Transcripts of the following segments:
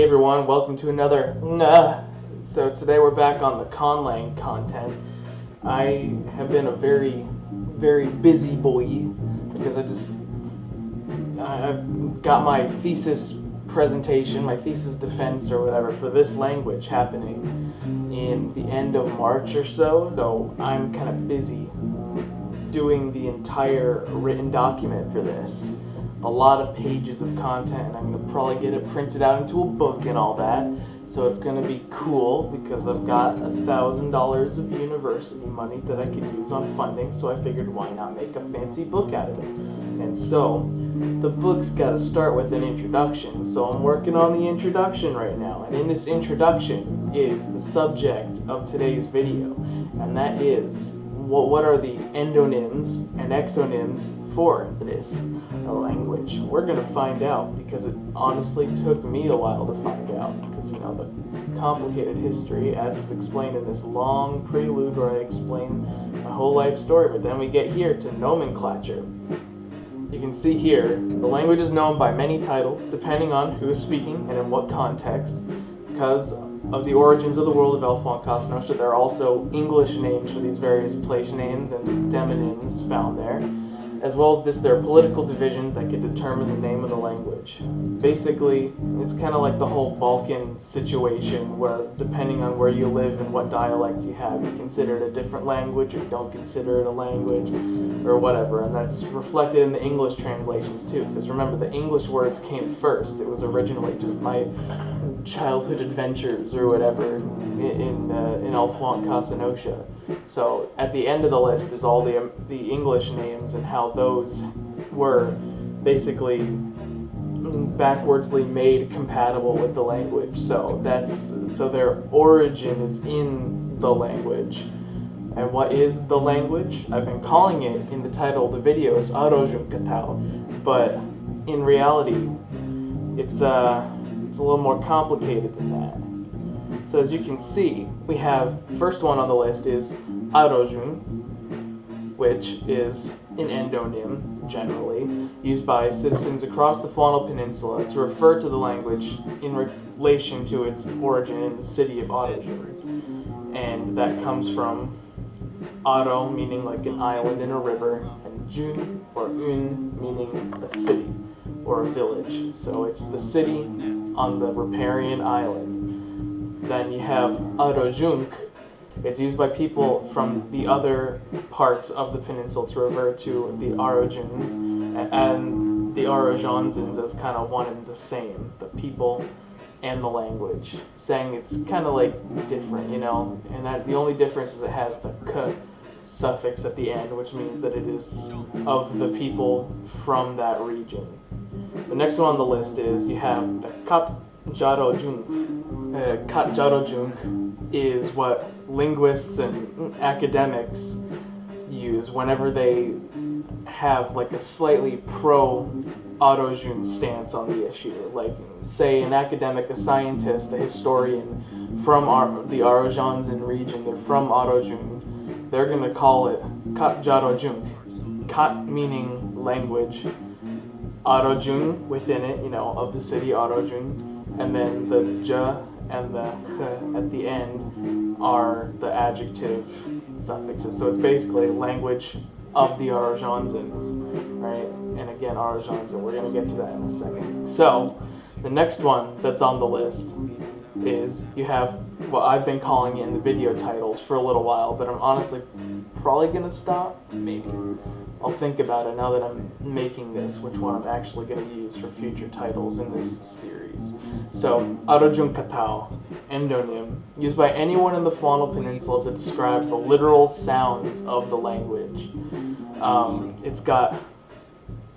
everyone, welcome to another So today we're back on the conlang content. I have been a very busy boy because I've got my thesis presentation, my thesis defense or whatever for this language happening in the end of March or so I'm kind of busy doing the entire written document for this. A lot of pages of content, and I'm going to probably get it printed out into a book and all that. So it's going to be cool because I've got $1,000 of university money that I could use on funding, so I figured why not make a fancy book out of it. And so the book's got to start with an introduction, so I'm working on the introduction right now. And in this introduction is the subject of today's video, and that is what are the endonyms and exonyms for this language. We're going to find out because it honestly took me a while to find out because, you know, the complicated history as is explained in this long prelude where I explain my whole life story, but then we get here to nomenclature. You can see here, the language is known by many titles depending on who is speaking and in what context. Because of the origins of the world of Elfon Cosnosha, there are also English names for these various place names and demonyms found there. As well as this, there are political divisions that could determine the name of the language. Basically, it's kind of like the whole Balkan situation where depending on where you live and what dialect you have, you consider it a different language or you don't consider it a language or whatever. And that's reflected in the English translations too, because remember, the English words came first. It was originally just my childhood adventures or whatever in Elfon Cosnosha. So at the end of the list is all the English names and how those were basically backwardsly made compatible with the language. So their origin is in the language. And what is the language? I've been calling it in the title of the video is ojun katauu, but in reality it's a little more complicated than that. So as you can see, we have, first one on the list is ojun, which is an endonym, generally, used by citizens across the Faunal Peninsula to refer to the language in relation to its origin in the city of ojun. And that comes from oto, meaning like an island in a river, and jun, or un, meaning a city or a village. So it's the city on the riparian island. Then you have ojunk. It's used by people from the other parts of the peninsula to refer to the Orojuns and the Orojanzans as kind of one and the same, the people and the language, saying it's kind of like different, you know, and that the only difference is it has the k suffix at the end, which means that it is of the people from that region. The next one on the list is you have the katjarojunk. Katjarojunk is what linguists and academics use whenever they have like a slightly pro-Ojun stance on the issue. Like, say, an academic, a scientist, a historian from the Orojanzan region, they're from Ojun, they're going to call it Katjarojunk. Kat meaning language, Ojun within it, you know, of the city Ojun, and then the j and the h at the end are the adjective suffixes. So it's basically language of the Orojanzans, right? And again, Orojanzan, we're going to get to that in a second. So the next one that's on the list is you have what I've been calling it in the video titles for a little while, but I'm honestly probably going to stop, maybe. I'll think about it now that I'm making this, which one I'm actually going to use for future titles in this series. So, ojun katauu, endonym, used by anyone in the Faunal Peninsula to describe the literal sounds of the language. It's got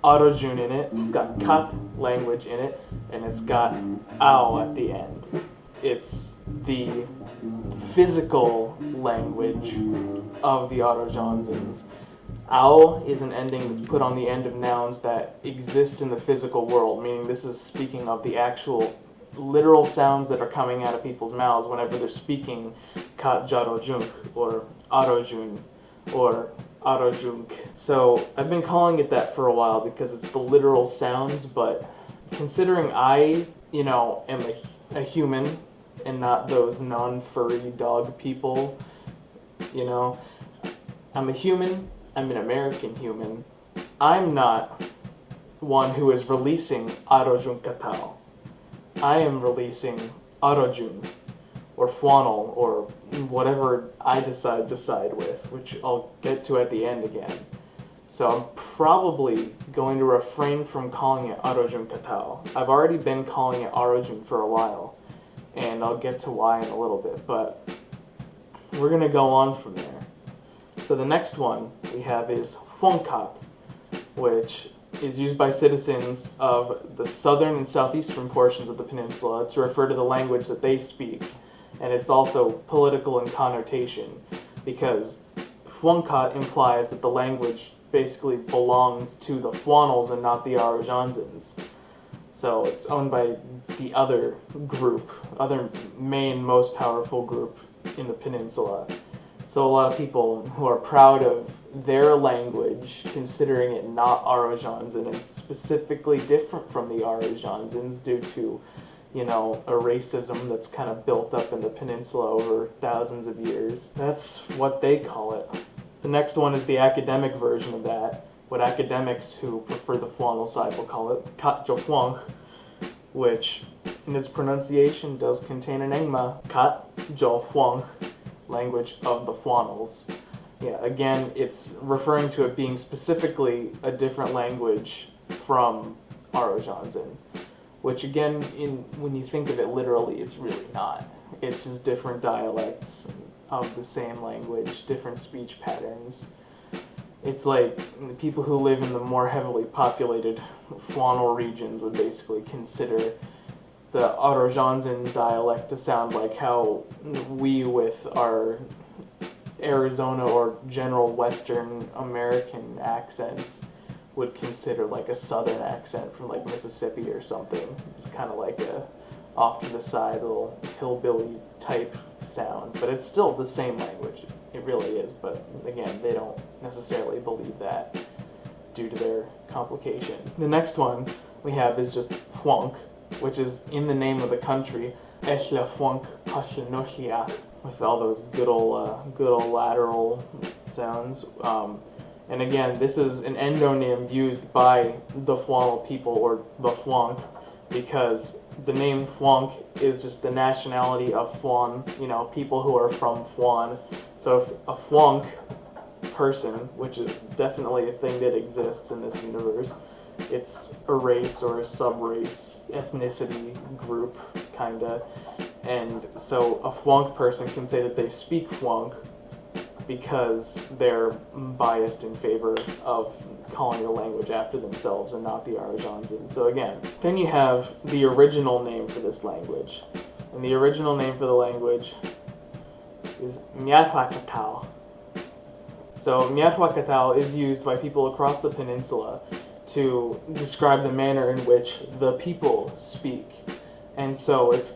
ojun in it, it's got kat language in it, and it's got au at the end. It's the physical language of the Orojanzans. Au is an ending that's put on the end of nouns that exist in the physical world, meaning this is speaking of the actual literal sounds that are coming out of people's mouths whenever they're speaking katjarojunk or arojun or arojunk. So I've been calling it that for a while because it's the literal sounds, but considering I, am a a human and not those non-furry dog people. You know, I'm a human, I'm an American human. I'm not one who is releasing ojun katauu. I am releasing ojun, or flannel, or whatever I decide to side with, which I'll get to at the end again. So I'm probably going to refrain from calling it ojun katauu. I've already been calling it ojun for a while, and I'll get to why in a little bit, but we're going to go on from there. So the next one we have is huangkat, which is used by citizens of the southern and southeastern portions of the peninsula to refer to the language that they speak. And it's also political in connotation, because huangkat implies that the language basically belongs to the flannels and not the Arojanzans. So it's owned by the other group, other main, most powerful group in the peninsula. So a lot of people who are proud of their language, considering it not Arojanzan and specifically different from the Arojanzans due to, you know, a racism that's kind of built up in the peninsula over thousands of years. That's what they call it. The next one is the academic version of that, what academics who prefer the flannel side will call it katauu, which in its pronunciation does contain an Agma, katauu, language of the flannels. Yeah, again, it's referring to it being specifically a different language from Arojanzan, which again, when you think of it literally, it's really not. It's just different dialects of the same language, different speech patterns. It's like the people who live in the more heavily populated flannel regions would basically consider the Arojanzan dialect to sound like how we with our Arizona or general Western American accents would consider like a southern accent from like Mississippi or something. It's kind of like a off to the side little hillbilly type sound, but it's still the same language. It really is, but again, they don't necessarily believe that due to their complications. The next one we have is just huanc, which is in the name of the country, with all those good old lateral sounds. And again, this is an endonym used by the flannel people, or the huanc, because the name huanc is just the nationality of Flan, you know, people who are from Flan. So if a huanc person, which is definitely a thing that exists in this universe, it's a race or a sub-race, ethnicity group, kinda. And so a huanc person can say that they speak huanc because they're biased in favor of calling the language after themselves and not the Arojanzan. So again, then you have the original name for this language. And the original name for the language is Mi'kmaq. So Mi'kmaq is used by people across the peninsula to describe the manner in which the people speak. And so it's,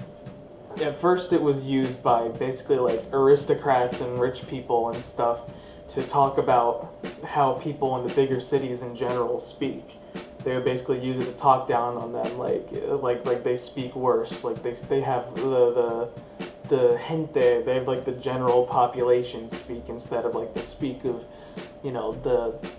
at first it was used by basically like aristocrats and rich people and stuff to talk about how people in the bigger cities in general speak. They would basically use it to talk down on them, like they speak worse, like they have the gente, they have like the general population speak instead of like the speak of, you know,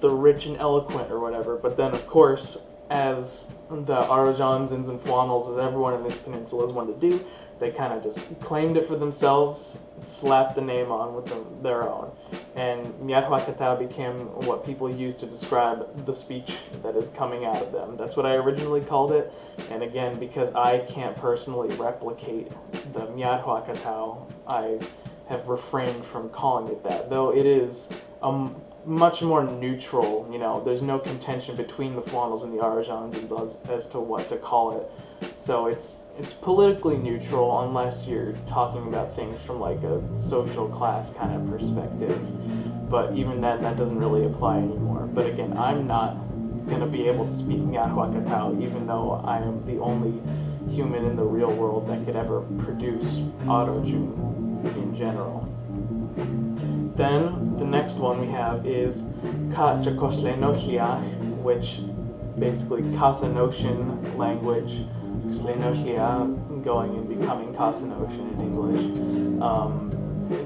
the rich and eloquent or whatever. But then of course, as the Arojanzans and flannels, as everyone in this peninsula is one to do, they kind of just claimed it for themselves, slapped the name on with their own. And Mi'kmaq became what people use to describe the speech that is coming out of them. That's what I originally called it. And again, because I can't personally replicate the Mi'kmaq, I have refrained from calling it that. Though it is much more neutral, you know, there's no contention between the flannels and the Arojanzans as to what to call it. So it's politically neutral unless you're talking about things from like a social class kind of perspective. But even then, that doesn't really apply anymore. But again, I'm not going to be able to speak Mi'kmaq even though I am the only human in the real world that could ever produce ojun in general. Then the next one we have is which basically Casanoshan language, going and becoming Kasanosian in English.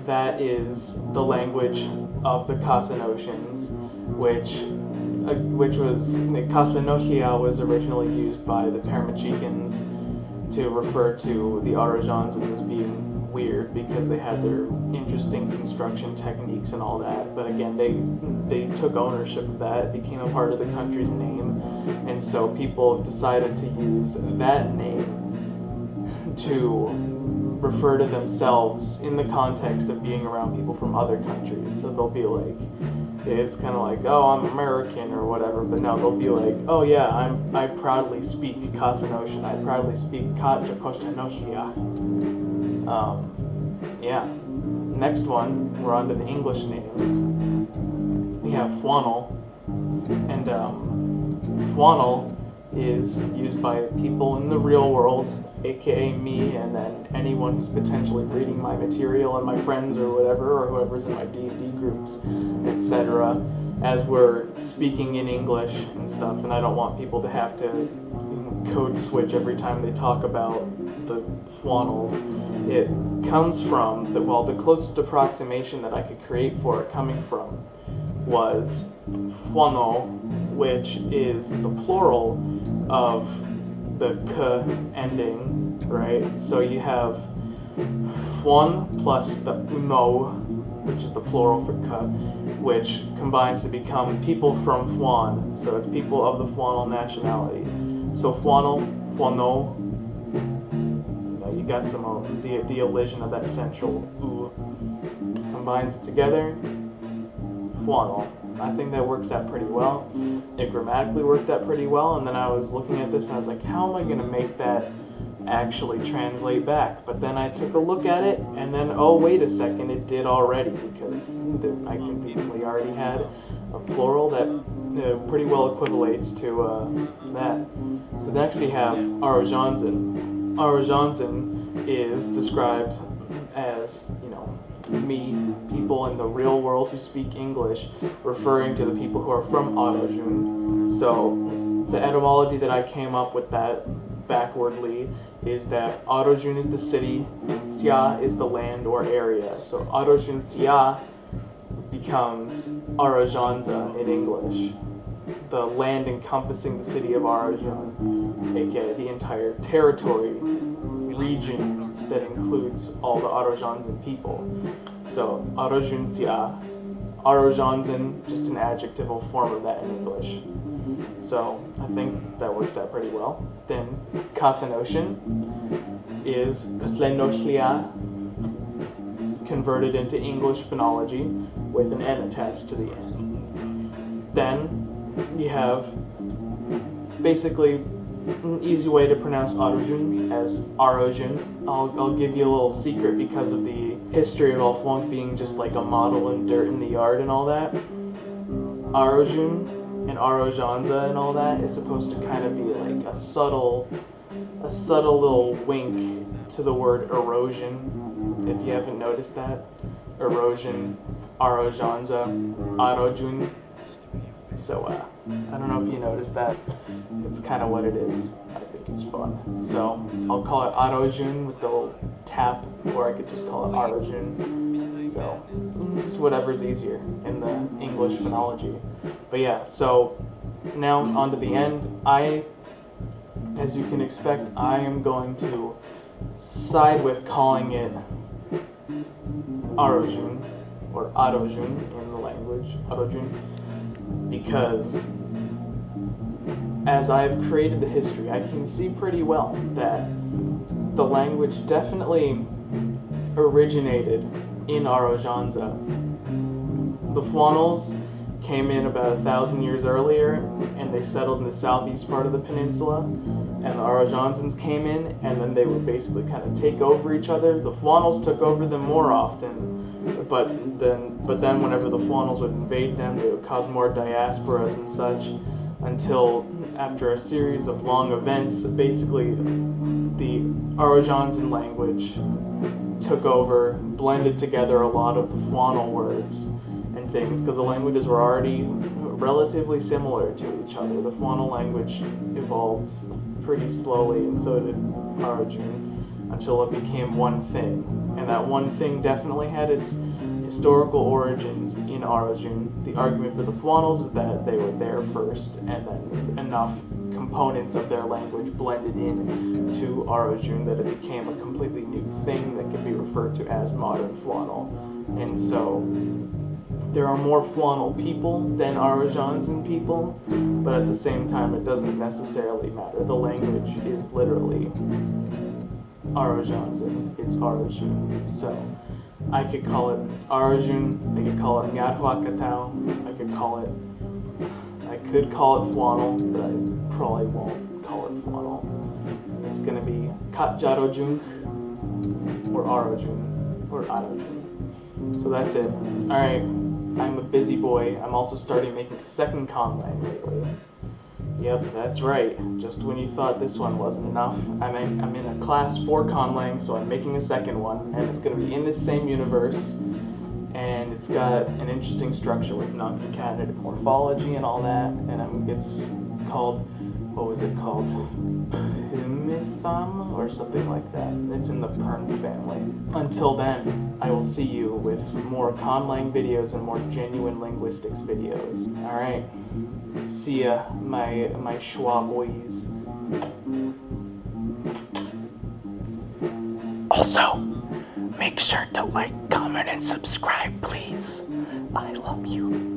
That is the language of the Kasanosians, which was Kasanoshia was originally used by the Paramachicans to refer to the Arojans as being weird because they had their interesting construction techniques and all that. But again, they took ownership of that. It became a part of the country's name, and so people decided to use that name to refer to themselves in the context of being around people from other countries. So they'll be like, it's kind of like, oh, I'm American or whatever, but no, they'll be like, oh yeah, I proudly speak Kasanosian, I proudly speak Kachakostanoshia. Yeah. Next one, we're on to the English names. We have Fwanel, and Fwanel is used by people in the real world, aka me, and then anyone who's potentially reading my material and my friends or whatever, or whoever's in my D&D groups, etc., as we're speaking in English and stuff, and I don't want people to have to code switch every time they talk about the Fwanels. It comes from, the closest approximation that I could create for it coming from was Fwano, which is the plural of the k ending, right? So you have Fwan plus the uno, which is the plural for k, which combines to become people from Fwan. So it's people of the Fwanel nationality. So Fwanel, Fwano, you got some of the elision of that central u, combines it together, Fwanel. I think that works out pretty well. It grammatically worked out pretty well, and then I was looking at this and I was like, how am I going to make that actually translate back? But then I took a look at it, and then, oh, wait a second, it did already, because I conveniently already had a plural that pretty well equivalates to that. So next you have Arojanzan. Arojanzan is described as, me, people in the real world who speak English, referring to the people who are from Ojun. So the etymology that I came up with that backwardly is that Ojun is the city and Xia is the land or area. So Ojun Xia becomes Arojanza in English, the land encompassing the city of Arojun, aka the entire territory, region that includes all the Arojanzan people. So Arojunsia, Arojanzan, just an adjectival form of that in English. So I think that works out pretty well. Then Kasanosian is Kaslenoshlia, converted into English phonology with an N attached to the end. Then you have basically an easy way to pronounce Arojun as Arojun. I'll give you a little secret because of the history of Alphonse being just like a model and dirt in the yard and all that. Arojun and Arojanza and all that is supposed to kind of be like a subtle little wink to the word erosion, if you haven't noticed that. Erosion, Arojanza, Arojun. So I don't know if you noticed that. It's kind of what it is. I think it's fun. So I'll call it Arojun with the little tap, or I could just call it Arojun. So just whatever's easier in the English phonology. But yeah, so now on to the end. As you can expect, I am going to side with calling it Arojun, or Arojun in the language, Arojun, because as I've created the history, I can see pretty well that the language definitely originated in Arojanza. The Fwanels came in about 1,000 years earlier, and they settled in the southeast part of the peninsula, and the Arojanzans came in, and then they would basically kind of take over each other. The Fwanels took over them more often, but then whenever the Fwanels would invade them, they would cause more diasporas and such, until after a series of long events, basically the Arojanzan language took over, blended together a lot of the Fwanel words and things, because the languages were already relatively similar to each other. The Fwanel language evolved pretty slowly, and so did Arojun. until it became one thing. And that one thing definitely had its historical origins in ojun. The argument for the Fwannels is that they were there first, and then enough components of their language blended in to ojun that it became a completely new thing that could be referred to as modern Fwannel. And so there are more Fwannel people than Arajansan people, but at the same time it doesn't necessarily matter. The language is literally Arajansan, it's ojun. So I could call it ojun, I could call it Ngadhwa katauu, I could call it Fwannel, but I probably won't call it Fwannel. It's gonna be Katjarojun or Arojun or Arojun. So that's it. Alright, I'm a busy boy. I'm also starting making a second conlang lately. Yep, that's right. Just when you thought this one wasn't enough, I'm in a class 4 conlang, so I'm making a second one, and it's going to be in this same universe, and it's got an interesting structure with non-concatenated morphology and all that, and it's called, what was it called? Pimitham or something like that. It's in the Pern family. Until then, I will see you with more conlang videos and more genuine linguistics videos. Alright, see ya, my Schwa boys. Also, make sure to like, comment, and subscribe, please. I love you.